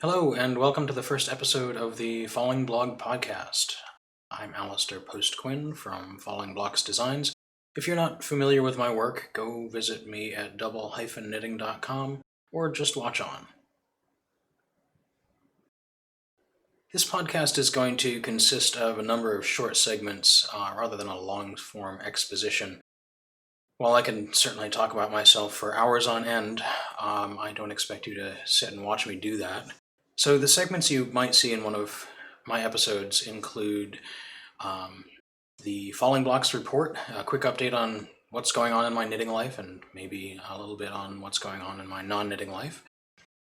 Hello, and welcome to the first episode of the Fallingblog Podcast. I'm Alasdair Post-Quinn from Fallingblox Designs. If you're not familiar with my work, go visit me at double-knitting.com or just watch on. This podcast is going to consist of a number of short segments rather than a long-form exposition. While I can certainly talk about myself for hours on end, I don't expect you to sit and watch me do that. So the segments you might see in one of my episodes include the Fallingblox report, a quick update on what's going on in my knitting life, and maybe a little bit on what's going on in my non-knitting life.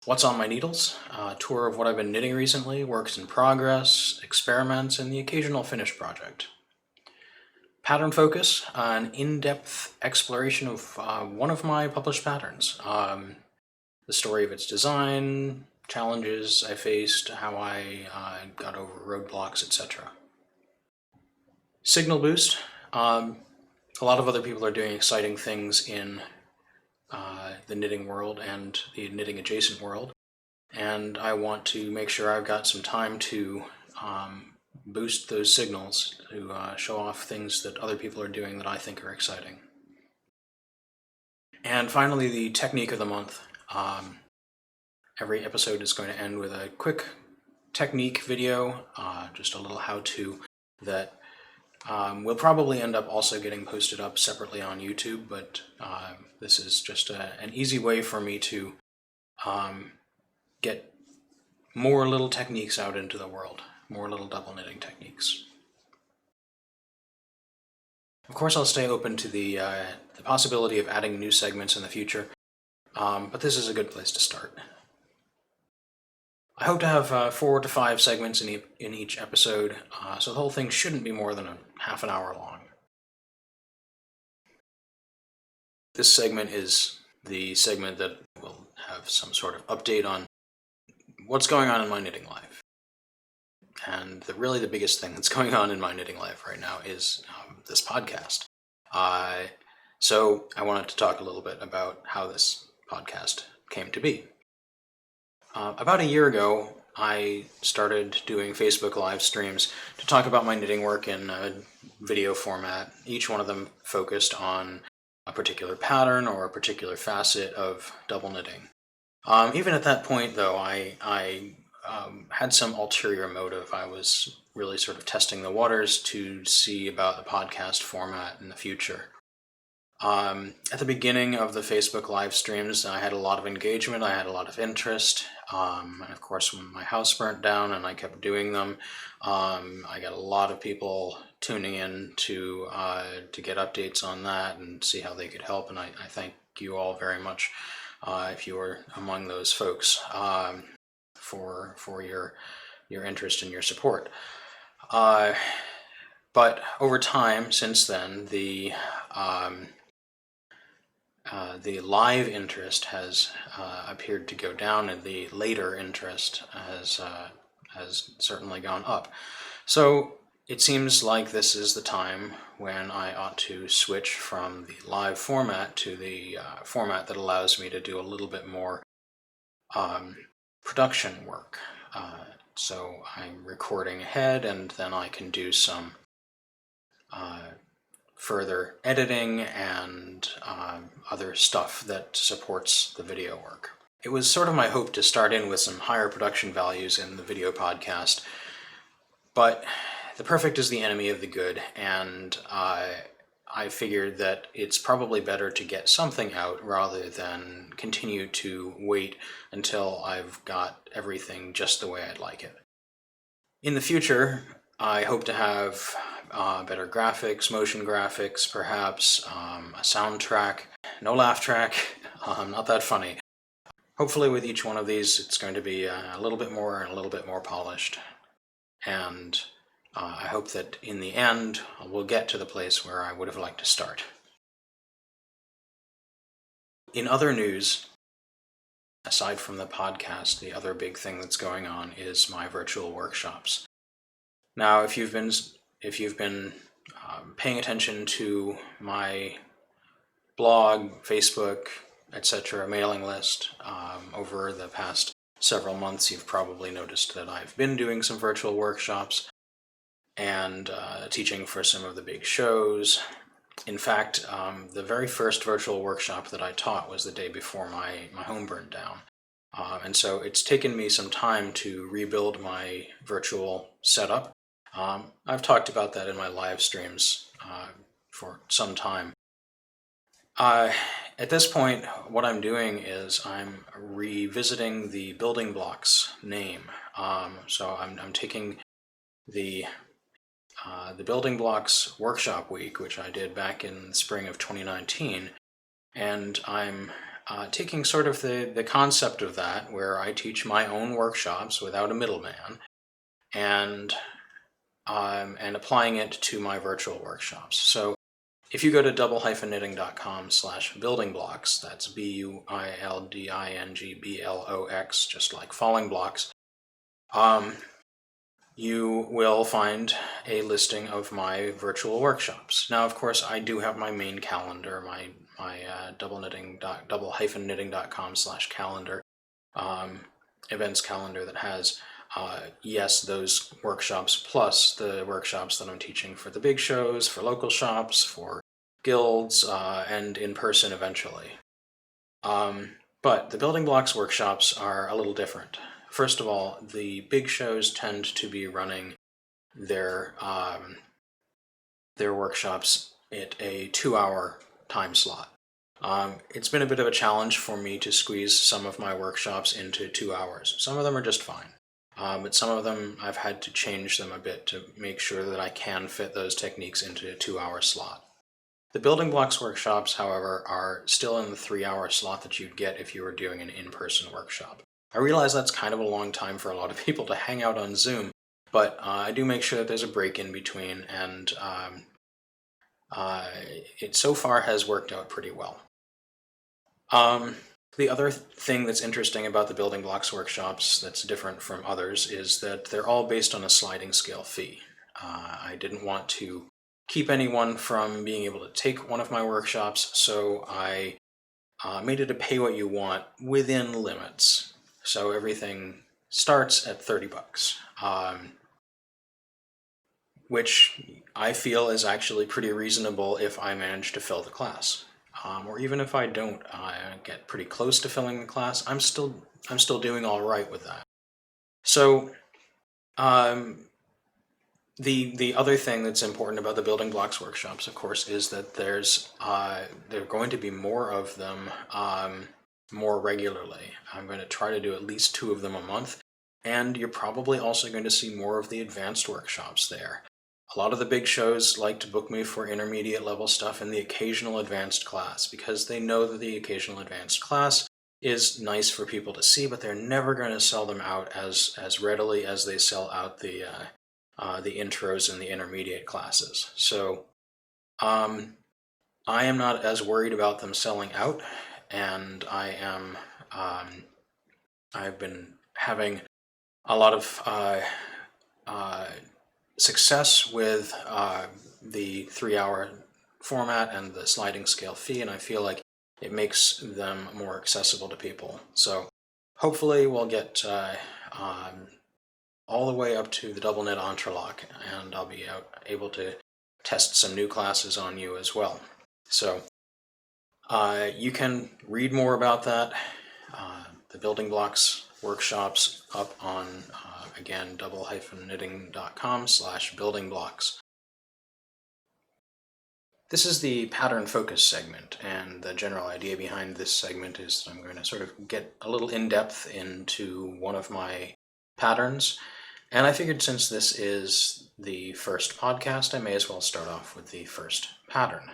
What's on my needles, a tour of what I've been knitting recently, works in progress, experiments, and the occasional finished project. Pattern focus, an in-depth exploration of one of my published patterns, the story of its design, challenges I faced, how I got over roadblocks, etc. Signal boost. A lot of other people are doing exciting things in the knitting world and the knitting adjacent world, and I want to make sure I've got some time to boost those signals to show off things that other people are doing that I think are exciting. And finally, the technique of the month. Every episode is going to end with a quick technique video, just a little how-to that will probably end up also getting posted up separately on YouTube, but this is just an easy way for me to get more little techniques out into the world, more little double knitting techniques. Of course, I'll stay open to the possibility of adding new segments in the future, but this is a good place to start. I hope to have 4 to 5 segments in each episode, so the whole thing shouldn't be more than half an hour long. This segment is the segment that will have some sort of update on what's going on in my knitting life. And really the biggest thing that's going on in my knitting life right now is this podcast. So I wanted to talk a little bit about how this podcast came to be. About a year ago, I started doing Facebook live streams to talk about my knitting work in a video format, each one of them focused on a particular pattern or a particular facet of double knitting. Even at that point, though, I had some ulterior motive. I was really sort of testing the waters to see about the podcast format in the future. At the beginning of the Facebook live streams, I had a lot of engagement, I had a lot of interest, and of course when my house burnt down and I kept doing them, I got a lot of people tuning in to get updates on that and see how they could help, and I thank you all very much if you were among those folks for your interest and your support. But over time, since then, the live interest has appeared to go down, and the later interest has certainly gone up. So it seems like this is the time when I ought to switch from the live format to the format that allows me to do a little bit more production work. So I'm recording ahead, and then I can do some further editing and other stuff that supports the video work. It was sort of my hope to start in with some higher production values in the video podcast, but the perfect is the enemy of the good, and I figured that it's probably better to get something out rather than continue to wait until I've got everything just the way I'd like it. In the future, I hope to have better graphics, motion graphics, perhaps a soundtrack, no laugh track, not that funny. Hopefully with each one of these it's going to be a little bit more and a little bit more polished. And I hope that in the end we'll get to the place where I would have liked to start. In other news, aside from the podcast, the other big thing that's going on is my virtual workshops. Now, if you've been paying attention to my blog, Facebook, etc. mailing list over the past several months, you've probably noticed that I've been doing some virtual workshops and teaching for some of the big shows. In fact, the very first virtual workshop that I taught was the day before my home burned down. And so it's taken me some time to rebuild my virtual setup. I've talked about that in my live streams for some time. At this point, what I'm doing is I'm revisiting the building blocks name. So I'm taking the building blocks workshop week, which I did back in the spring of 2019, and I'm taking sort of the concept of that, where I teach my own workshops without a middleman, and applying it to my virtual workshops. So if you go to double-knitting.com/buildingblocks, that's BUILDINGBLOX, just like Fallingblox, you will find a listing of my virtual workshops. Now, of course, I do have my main calendar, my double-knitting.com/calendar events calendar that has yes, those workshops plus the workshops that I'm teaching for the big shows, for local shops, for guilds, and in person eventually. But the building blocks workshops are a little different. First of all, the big shows tend to be running their workshops at a 2-hour time slot. It's been a bit of a challenge for me to squeeze some of my workshops into 2 hours. Some of them are just fine. But some of them I've had to change them a bit to make sure that I can fit those techniques into a 2-hour slot. The building blocks workshops, however, are still in the 3-hour slot that you'd get if you were doing an in-person workshop. I realize that's kind of a long time for a lot of people to hang out on Zoom, but I do make sure that there's a break in between, and it so far has worked out pretty well. The other thing that's interesting about the building blocks workshops that's different from others is that they're all based on a sliding scale fee. I didn't want to keep anyone from being able to take one of my workshops, so I made it a pay what you want within limits. So everything starts at $30, which I feel is actually pretty reasonable if I manage to fill the class. Or even if I don't get pretty close to filling the class, I'm still doing all right with that. So the other thing that's important about the building blocks workshops, of course, is that there are going to be more of them more regularly. I'm going to try to do at least 2 of them a month, and you're probably also going to see more of the advanced workshops there. A lot of the big shows like to book me for intermediate level stuff and the occasional advanced class, because they know that the occasional advanced class is nice for people to see, but they're never going to sell them out as readily as they sell out the intros and the intermediate classes. So I am not as worried about them selling out, and I've been having a lot of success with the 3-hour format and the sliding scale fee, and I feel like it makes them more accessible to people. So hopefully we'll get all the way up to the double knit entrelock, and I'll be able to test some new classes on you as well. So you can read more about that. The building blocks workshops up on again double-knitting.com/buildingblocks. This is the pattern focus segment, and the general idea behind this segment is that I'm going to sort of get a little in-depth into one of my patterns, and I figured since this is the first podcast, I may as well start off with the first pattern,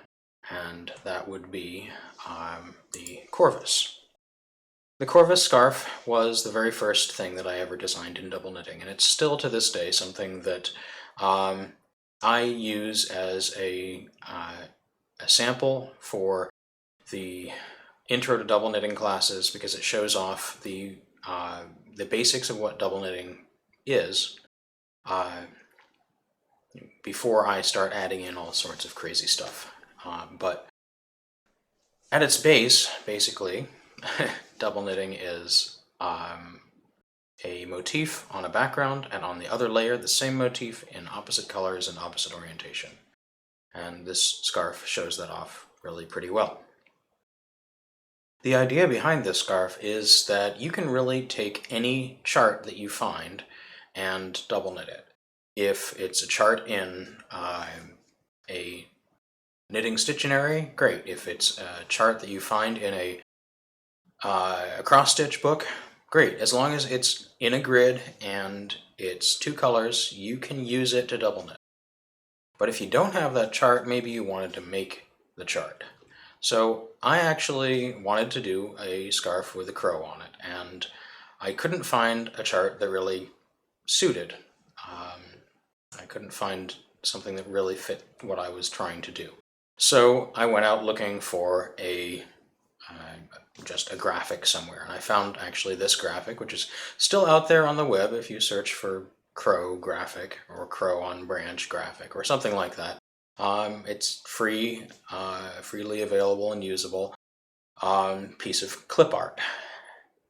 and that would be the Corvus. The Corvus scarf was the very first thing that I ever designed in double knitting, and it's still to this day something that I use as a sample for the intro to double knitting classes, because it shows off the basics of what double knitting is before I start adding in all sorts of crazy stuff. But at its base, basically, double knitting is a motif on a background, and on the other layer the same motif in opposite colors and opposite orientation. And this scarf shows that off really pretty well. The idea behind this scarf is that you can really take any chart that you find and double knit it. If it's a chart in a knitting Stittionary, great. If it's a chart that you find in a cross-stitch book, great. As long as it's in a grid and it's 2 colors, you can use it to double knit. But if you don't have that chart, maybe you wanted to make the chart. So I actually wanted to do a scarf with a crow on it, and I couldn't find a chart that really suited. I couldn't find something that really fit what I was trying to do. So I went out looking for just a graphic somewhere, and I found actually this graphic, which is still out there on the web if you search for crow graphic or crow on branch graphic or something like that. It's free, freely available and usable piece of clip art.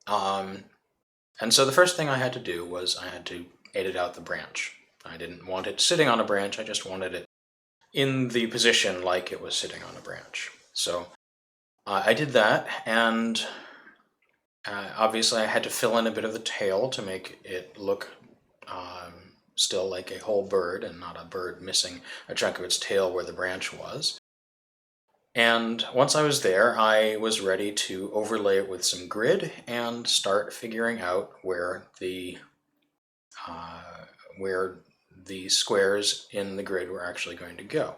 And so the first thing I had to do was I had to edit out the branch. I didn't want it sitting on a branch, I just wanted it in the position like it was sitting on a branch. So I did that, and obviously I had to fill in a bit of the tail to make it look still like a whole bird and not a bird missing a chunk of its tail where the branch was. And once I was there, I was ready to overlay it with some grid and start figuring out where the squares in the grid were actually going to go.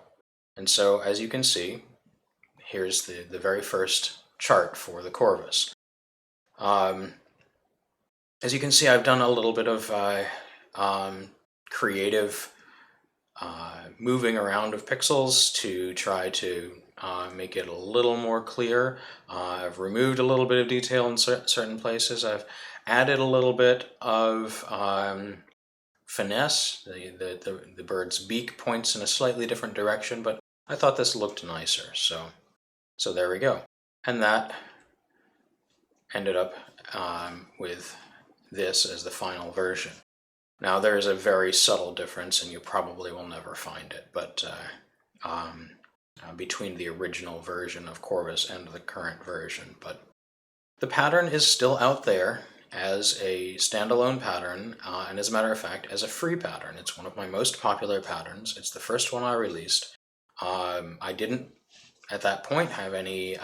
And so, as you can see, here's the very first chart for the Corvus. As you can see, I've done a little bit of creative moving around of pixels to try to make it a little more clear. I've removed a little bit of detail in certain places. I've added a little bit of finesse. The bird's beak points in a slightly different direction, but I thought this looked nicer, so there we go. And that ended up with this as the final version. Now there's a very subtle difference, and you probably will never find it, but between the original version of Corvus and the current version. But the pattern is still out there as a standalone pattern, and as a matter of fact, as a free pattern. It's one of my most popular patterns. It's the first one I released. I didn't, at that point, have any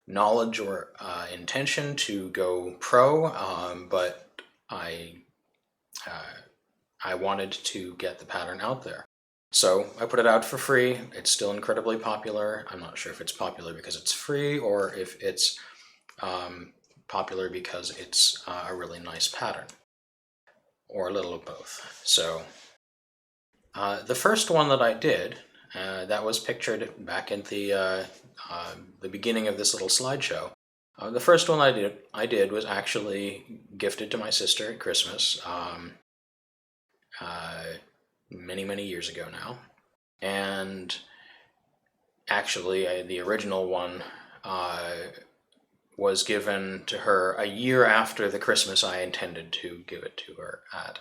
knowledge or intention to go pro, but I wanted to get the pattern out there. So I put it out for free. It's still incredibly popular. I'm not sure if it's popular because it's free or if it's popular because it's a really nice pattern, or a little of both. So the first one that I did, that was pictured back in the beginning of this little slideshow. The first one I did was actually gifted to my sister at Christmas many years ago now. And actually, the original one was given to her a year after the Christmas I intended to give it to her at,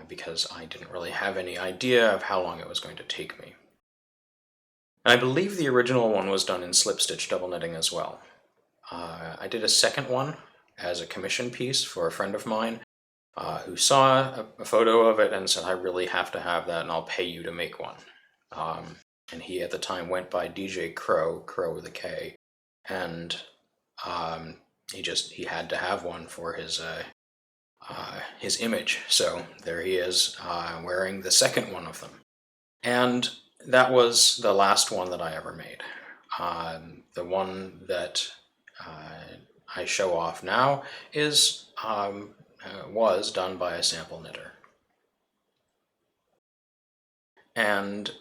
because I didn't really have any idea of how long it was going to take me. And I believe the original one was done in slip stitch double knitting as well. I did a second one as a commission piece for a friend of mine who saw a photo of it and said, "I really have to have that and I'll pay you to make one." And he at the time went by DJ Crow with a K, and he had to have one for his image. So there he is, wearing the second one of them. And that was the last one that I ever made. The one that I show off now was done by a sample knitter. And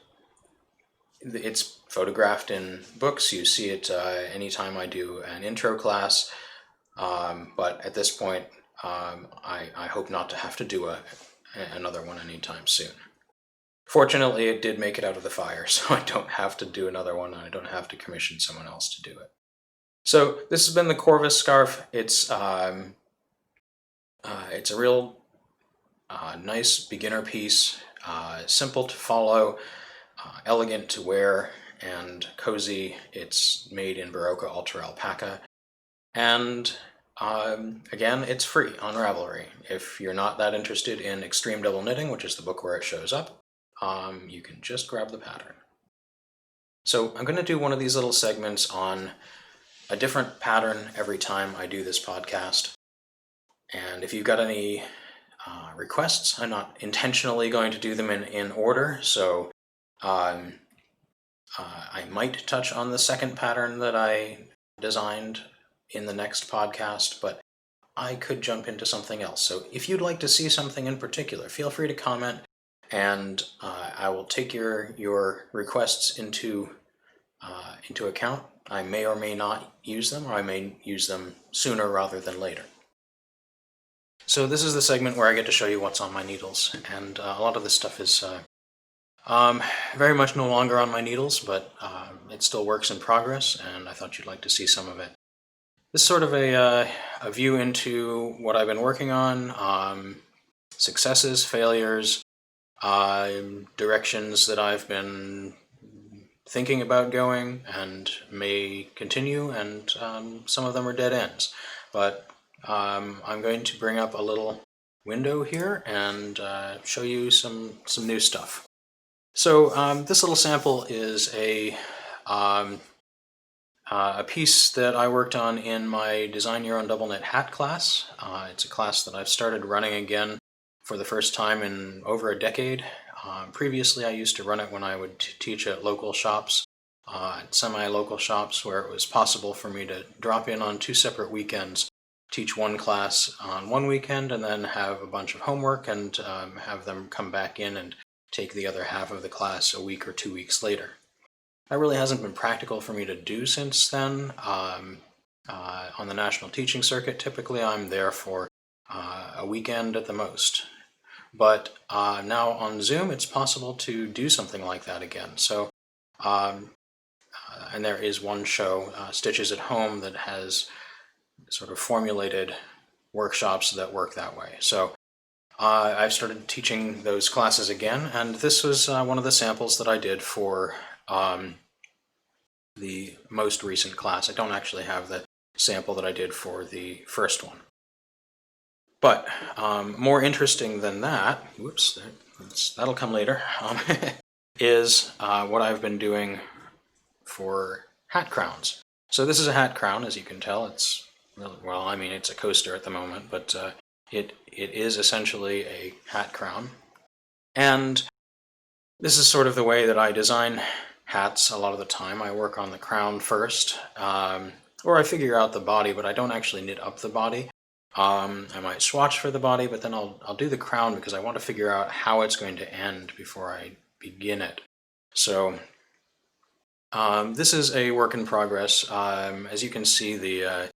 it's photographed in books. You see it anytime I do an intro class, but at this point I hope not to have to do another one anytime soon. Fortunately, it did make it out of the fire, so I don't have to do another one, and I don't have to commission someone else to do it. So this has been the Corvus scarf. It's a real nice beginner piece, simple to follow, elegant to wear, and cozy. It's made in Barocca Ultra Alpaca. And again, it's free on Ravelry. If you're not that interested in extreme double knitting, which is the book where it shows up, you can just grab the pattern. So I'm going to do one of these little segments on a different pattern every time I do this podcast. And if you've got any requests, I'm not intentionally going to do them in order, so I might touch on the second pattern that I designed in the next podcast, but I could jump into something else. So if you'd like to see something in particular, feel free to comment, and I will take your requests into account. I may or may not use them, or I may use them sooner rather than later. So this is the segment where I get to show you what's on my needles, and a lot of this stuff is very much no longer on my needles, but it still works in progress, and I thought you'd like to see some of it. This is sort of a view into what I've been working on, successes, failures, directions that I've been thinking about going and may continue, and some of them are dead ends. But I'm going to bring up a little window here and show you some new stuff. So this little sample is a piece that I worked on in my Design Your Own Double Knit Hat class. It's a class that I've started running again for the first time in over a decade. Previously I used to run it when I would teach at local shops, semi-local shops, where it was possible for me to drop in on 2 separate weekends, teach one class on one weekend, and then have a bunch of homework and have them come back in and take the other half of the class a week or 2 weeks later. That really hasn't been practical for me to do since then. On the national teaching circuit, typically I'm there for a weekend at the most. But now on Zoom, it's possible to do something like that again. So, and there is one show, Stitches at Home, that has sort of formulated workshops that work that way. So I've started teaching those classes again, and this was one of the samples that I did for the most recent class. I don't actually have the sample that I did for the first one. But more interesting than that, whoops, that'll come later, is what I've been doing for hat crowns. So this is a hat crown, as you can tell. It's, well, I mean, it's a coaster at the moment, but it is essentially a hat crown. And this is sort of the way that I design hats a lot of the time. I work on the crown first, or I figure out the body, but I don't actually knit up the body. I might swatch for the body, but then I'll do the crown because I want to figure out how it's going to end before I begin it. So this is a work in progress. As you can see, there's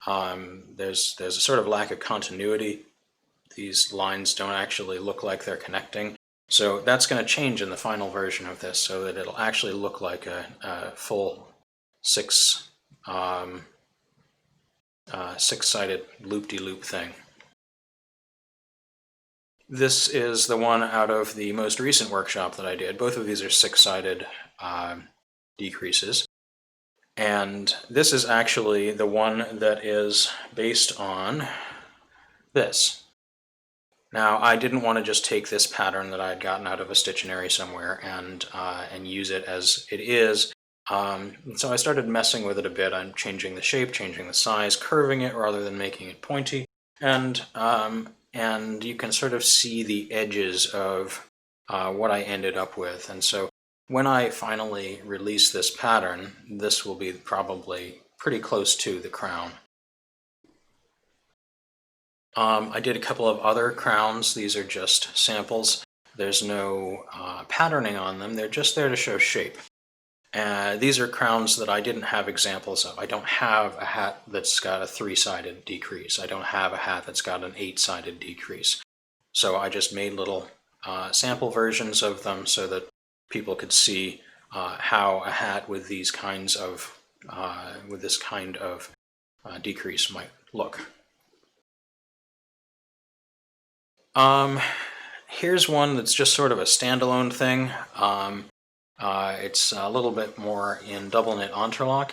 a sort of lack of continuity. These lines don't actually look like they're connecting. So that's going to change in the final version of this, so that it'll actually look like a full six-sided loop-de-loop thing. This is the one out of the most recent workshop that I did. Both of these are 6-sided decreases. And this is actually the one that is based on this. Now, I didn't want to just take this pattern that I had gotten out of a Stittionary somewhere and use it as it is. So I started messing with it a bit. I'm changing the shape, changing the size, curving it rather than making it pointy, and you can sort of see the edges of what I ended up with. And so when I finally release this pattern, this will be probably pretty close to the crown. I did a couple of other crowns. These are just samples. There's no patterning on them. They're just there to show shape. These are crowns that I didn't have examples of. I don't have a hat that's got a 3-sided decrease. I don't have a hat that's got an 8-sided decrease. So I just made little sample versions of them so that people could see how a hat with these kinds of kind of decrease might look. Here's one that's just sort of a standalone thing. It's a little bit more in double knit entrelac.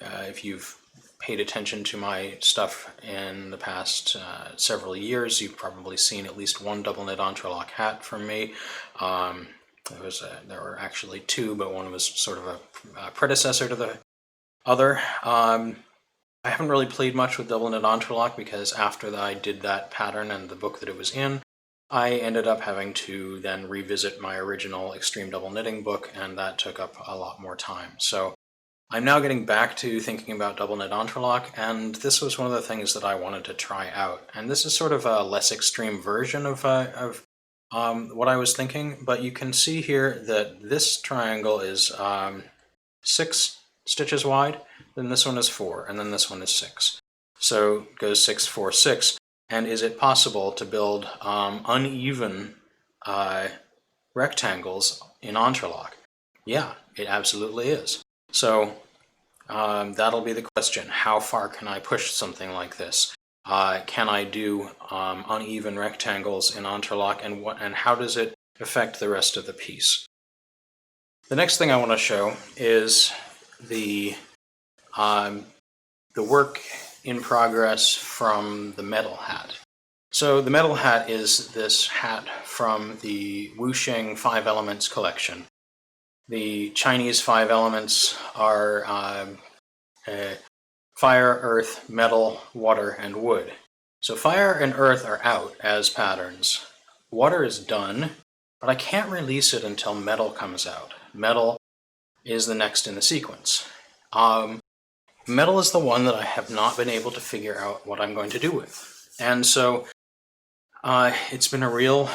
If you've paid attention to my stuff in the past several years, you've probably seen at least one double knit entrelac hat from me. There were actually two, but one was sort of a predecessor to the other. I haven't really played much with double knit entrelac because after I did that pattern and the book that it was in, I ended up having to then revisit my original extreme double knitting book, and that took up a lot more time. So I'm now getting back to thinking about double knit entrelac, and this was one of the things that I wanted to try out. And this is sort of a less extreme version of what I was thinking, but you can see here that this triangle is 6 stitches wide, then this one is 4, and then this one is 6. So it goes 6, 4, 6. And is it possible to build uneven rectangles in entrelac? Yeah, it absolutely is. So that'll be the question. How far can I push something like this? Can I do uneven rectangles in entrelac, and how does it affect the rest of the piece? The next thing I want to show is the work in progress from the metal hat. So the metal hat is this hat from the Wuxing 5 Elements collection. The Chinese 5 elements are fire, earth, metal, water, and wood. So fire and earth are out as patterns. Water is done, but I can't release it until metal comes out. Metal is the next in the sequence. Metal is the one that I have not been able to figure out what I'm going to do with. And so it's been a real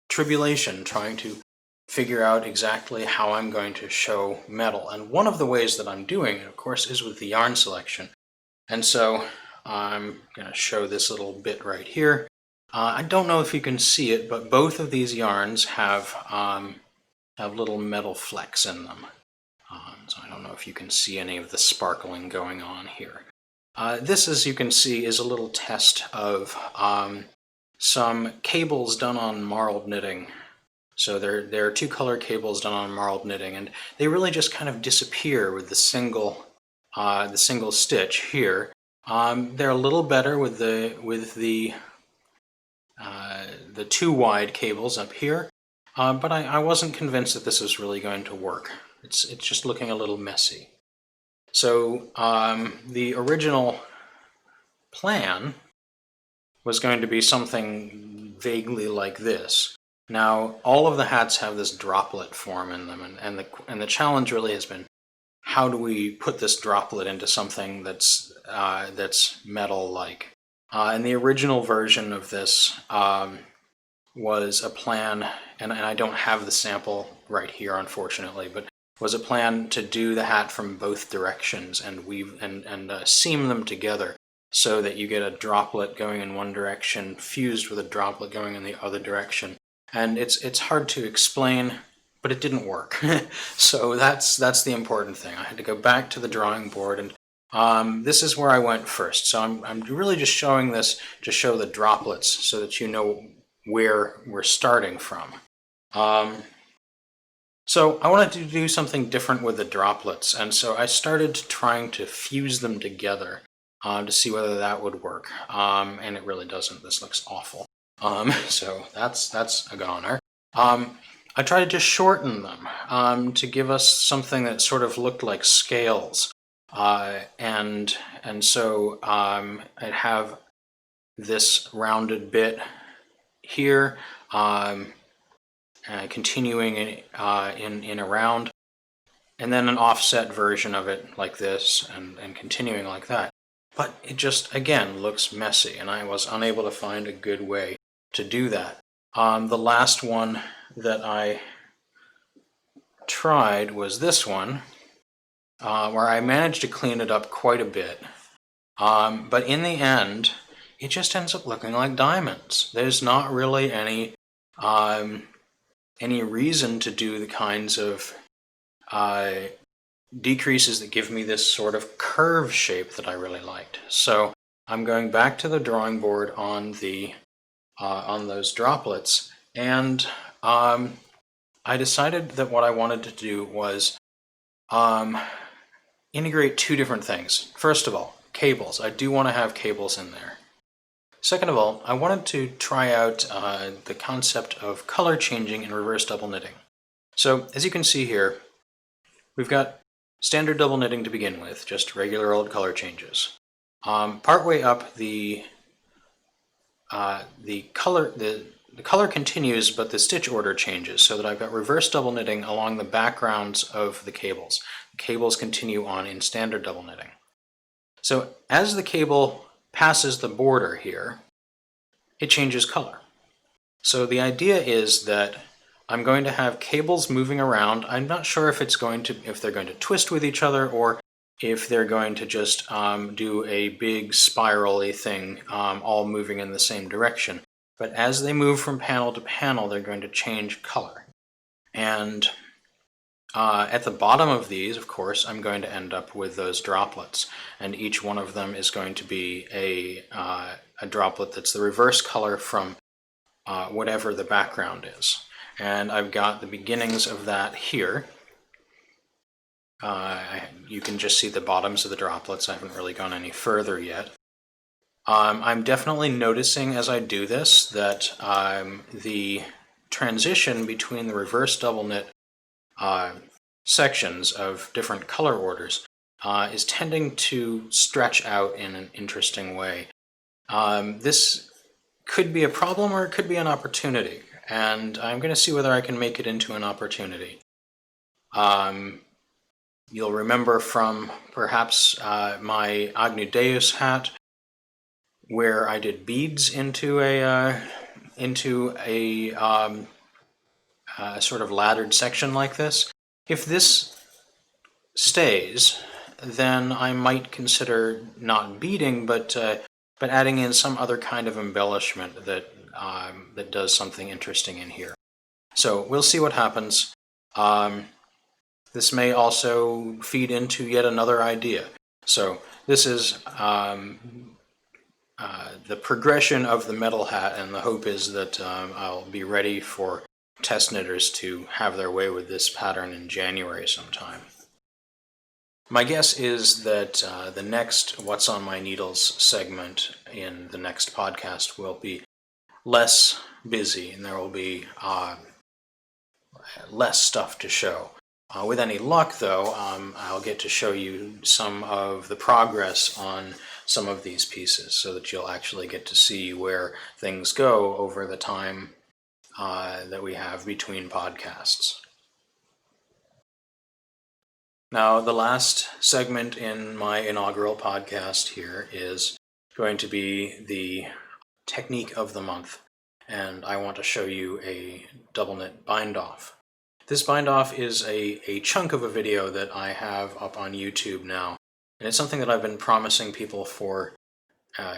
tribulation trying to figure out exactly how I'm going to show metal. And one of the ways that I'm doing it, of course, is with the yarn selection. And so I'm going to show this little bit right here. I don't know if you can see it, but both of these yarns have little metal flecks in them. So I don't know if you can see any of the sparkling going on here. This, as you can see, is a little test of some cables done on marled knitting. So there are 2 color cables done on marled knitting, and they really just kind of disappear with the single stitch here. They're a little better with the 2 wide cables up here, but I wasn't convinced that this was really going to work. It's just looking a little messy. So the original plan was going to be something vaguely like this. Now, all of the hats have this droplet form in them, and the challenge really has been, how do we put this droplet into something that's metal-like? And the original version of this was a plan, and I don't have the sample right here, unfortunately, but was a plan to do the hat from both directions and weave and seam them together so that you get a droplet going in one direction fused with a droplet going in the other direction. And it's hard to explain, but it didn't work. So that's the important thing. I had to go back to the drawing board, and this is where I went first. So I'm really just showing this to show the droplets so that you know where we're starting from. So I wanted to do something different with the droplets, and so I started trying to fuse them together to see whether that would work, and it really doesn't. This looks awful. So that's a goner. I tried to shorten them to give us something that sort of looked like scales, and so I'd have this rounded bit here. Continuing in a round, and then an offset version of it like this, and continuing like that. But it just, again, looks messy, and I was unable to find a good way to do that. The last one that I tried was this one, where I managed to clean it up quite a bit. But in the end, it just ends up looking like diamonds. There's not really any reason to do the kinds of decreases that give me this sort of curve shape that I really liked. So I'm going back to the drawing board on those droplets, and I decided that what I wanted to do was integrate two different things. First of all, cables. I do want to have cables in there. Second of all, I wanted to try out the concept of color changing and reverse double knitting. So as you can see here, we've got standard double knitting to begin with, just regular old color changes. Partway up, the color continues, but the stitch order changes, so that I've got reverse double knitting along the backgrounds of the cables. The cables continue on in standard double knitting. So as the cable passes the border here, it changes color. So the idea is that I'm going to have cables moving around. I'm not sure if they're going to twist with each other, or if they're going to just do a big spiral-y thing, all moving in the same direction. But as they move from panel to panel, they're going to change color. And at the bottom of these, of course, I'm going to end up with those droplets, and each one of them is going to be a droplet that's the reverse color from whatever the background is. And I've got the beginnings of that here. You can just see the bottoms of the droplets. I haven't really gone any further yet. I'm definitely noticing as I do this that the transition between the reverse double knit sections of different color orders is tending to stretch out in an interesting way. This could be a problem or it could be an opportunity, and I'm going to see whether I can make it into an opportunity. You'll remember from perhaps my Agni Deus hat, where I did beads into a sort of laddered section like this. If this stays, then I might consider not beading, but adding in some other kind of embellishment that does something interesting in here. So we'll see what happens. This may also feed into yet another idea. So this is the progression of the metal hat, and the hope is that I'll be ready for test knitters to have their way with this pattern in January sometime. My guess is that the next What's on My Needles segment in the next podcast will be less busy, and there will be less stuff to show. With any luck, though, I'll get to show you some of the progress on some of these pieces, so that you'll actually get to see where things go over the time that we have between podcasts. Now, the last segment in my inaugural podcast here is going to be the technique of the month, and I want to show you a double knit bind off. This bind off is a chunk of a video that I have up on YouTube now, and it's something that I've been promising people for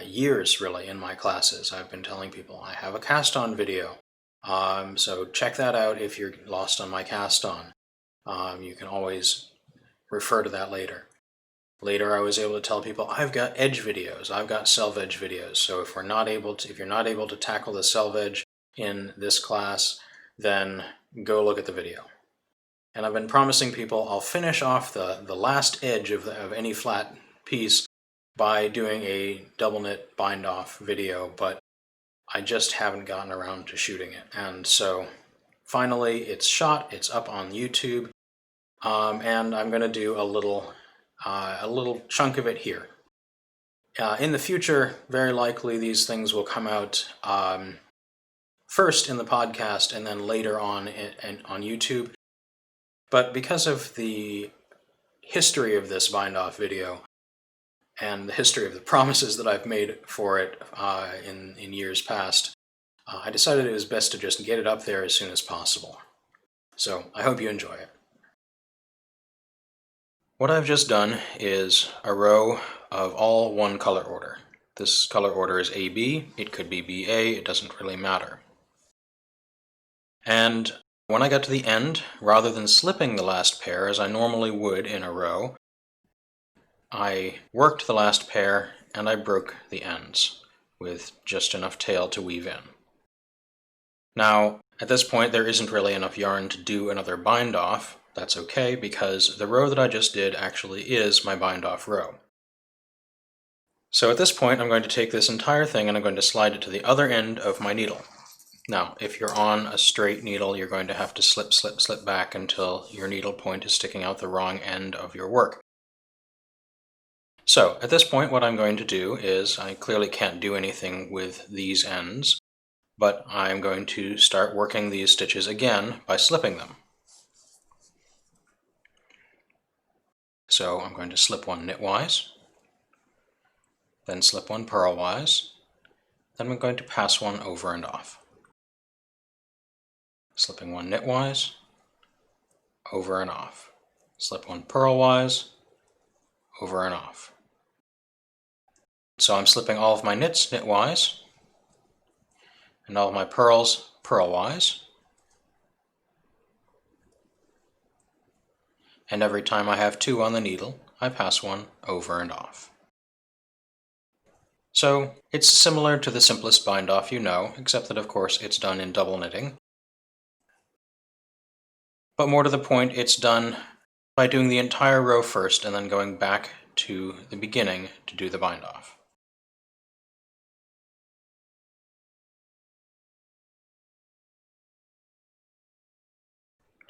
years, really, in my classes. I've been telling people I have a cast-on video, so check that out if you're lost on my cast-on. You can always refer to that later. Later, I was able to tell people I've got edge videos, I've got self-edge videos. So if you're not able to tackle the self-edge in this class, then go look at the video. And I've been promising people I'll finish off the last edge of any flat piece by doing a double knit bind off video, but I just haven't gotten around to shooting it. And so finally it's shot, it's up on YouTube, and I'm going to do a little chunk of it here. In the future, very likely these things will come out first in the podcast and then later on YouTube. But because of the history of this bind-off video and the history of the promises that I've made for it in years past, I decided it was best to just get it up there as soon as possible. So I hope you enjoy it. What I've just done is a row of all one color order. This color order is AB, it could be BA, it doesn't really matter. And When I got to the end, rather than slipping the last pair as I normally would in a row, I worked the last pair and I broke the ends with just enough tail to weave in. Now, at this point, there isn't really enough yarn to do another bind off. That's okay, because the row that I just did actually is my bind off row. So at this point, I'm going to take this entire thing and I'm going to slide it to the other end of my needle. Now, if you're on a straight needle, you're going to have to slip, slip, slip back until your needle point is sticking out the wrong end of your work. So at this point, what I'm going to do is, I clearly can't do anything with these ends, but I'm going to start working these stitches again by slipping them. So I'm going to slip one knitwise, then slip one purlwise, then I'm going to pass one over and off. Slipping one knitwise, over and off. Slip one purlwise, over and off. So I'm slipping all of my knits knitwise, and all of my purls purlwise. And every time I have two on the needle, I pass one over and off. So it's similar to the simplest bind off you know, except that of course it's done in double knitting. But more to the point, it's done by doing the entire row first and then going back to the beginning to do the bind off.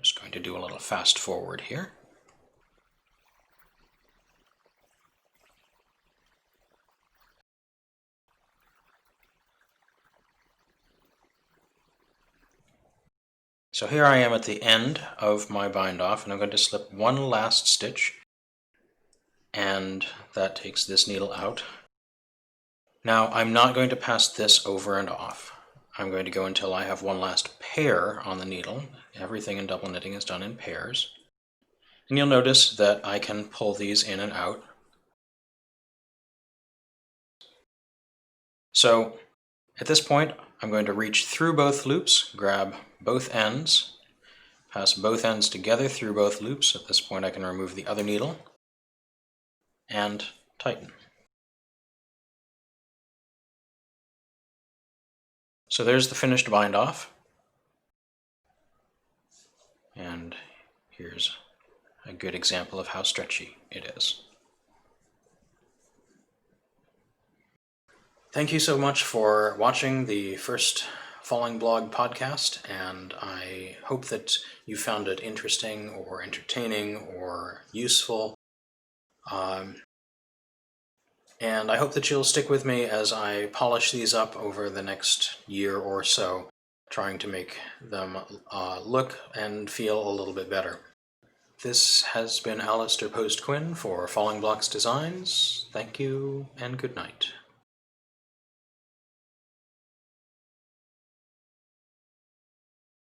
Just going to do a little fast forward here. So here I am at the end of my bind off, and I'm going to slip one last stitch, and that takes this needle out. Now I'm not going to pass this over and off. I'm going to go until I have one last pair on the needle. Everything in double knitting is done in pairs. And you'll notice that I can pull these in and out. So at this point, I'm going to reach through both loops, grab both ends, pass both ends together through both loops. At this point, I can remove the other needle and tighten. So there's the finished bind off. And here's a good example of how stretchy it is. Thank you so much for watching the first Fallingblog podcast, and I hope that you found it interesting or entertaining or useful. And I hope that you'll stick with me as I polish these up over the next year or so, trying to make them look and feel a little bit better. This has been Alasdair Post-Quinn for Fallingblox Designs. Thank you and good night.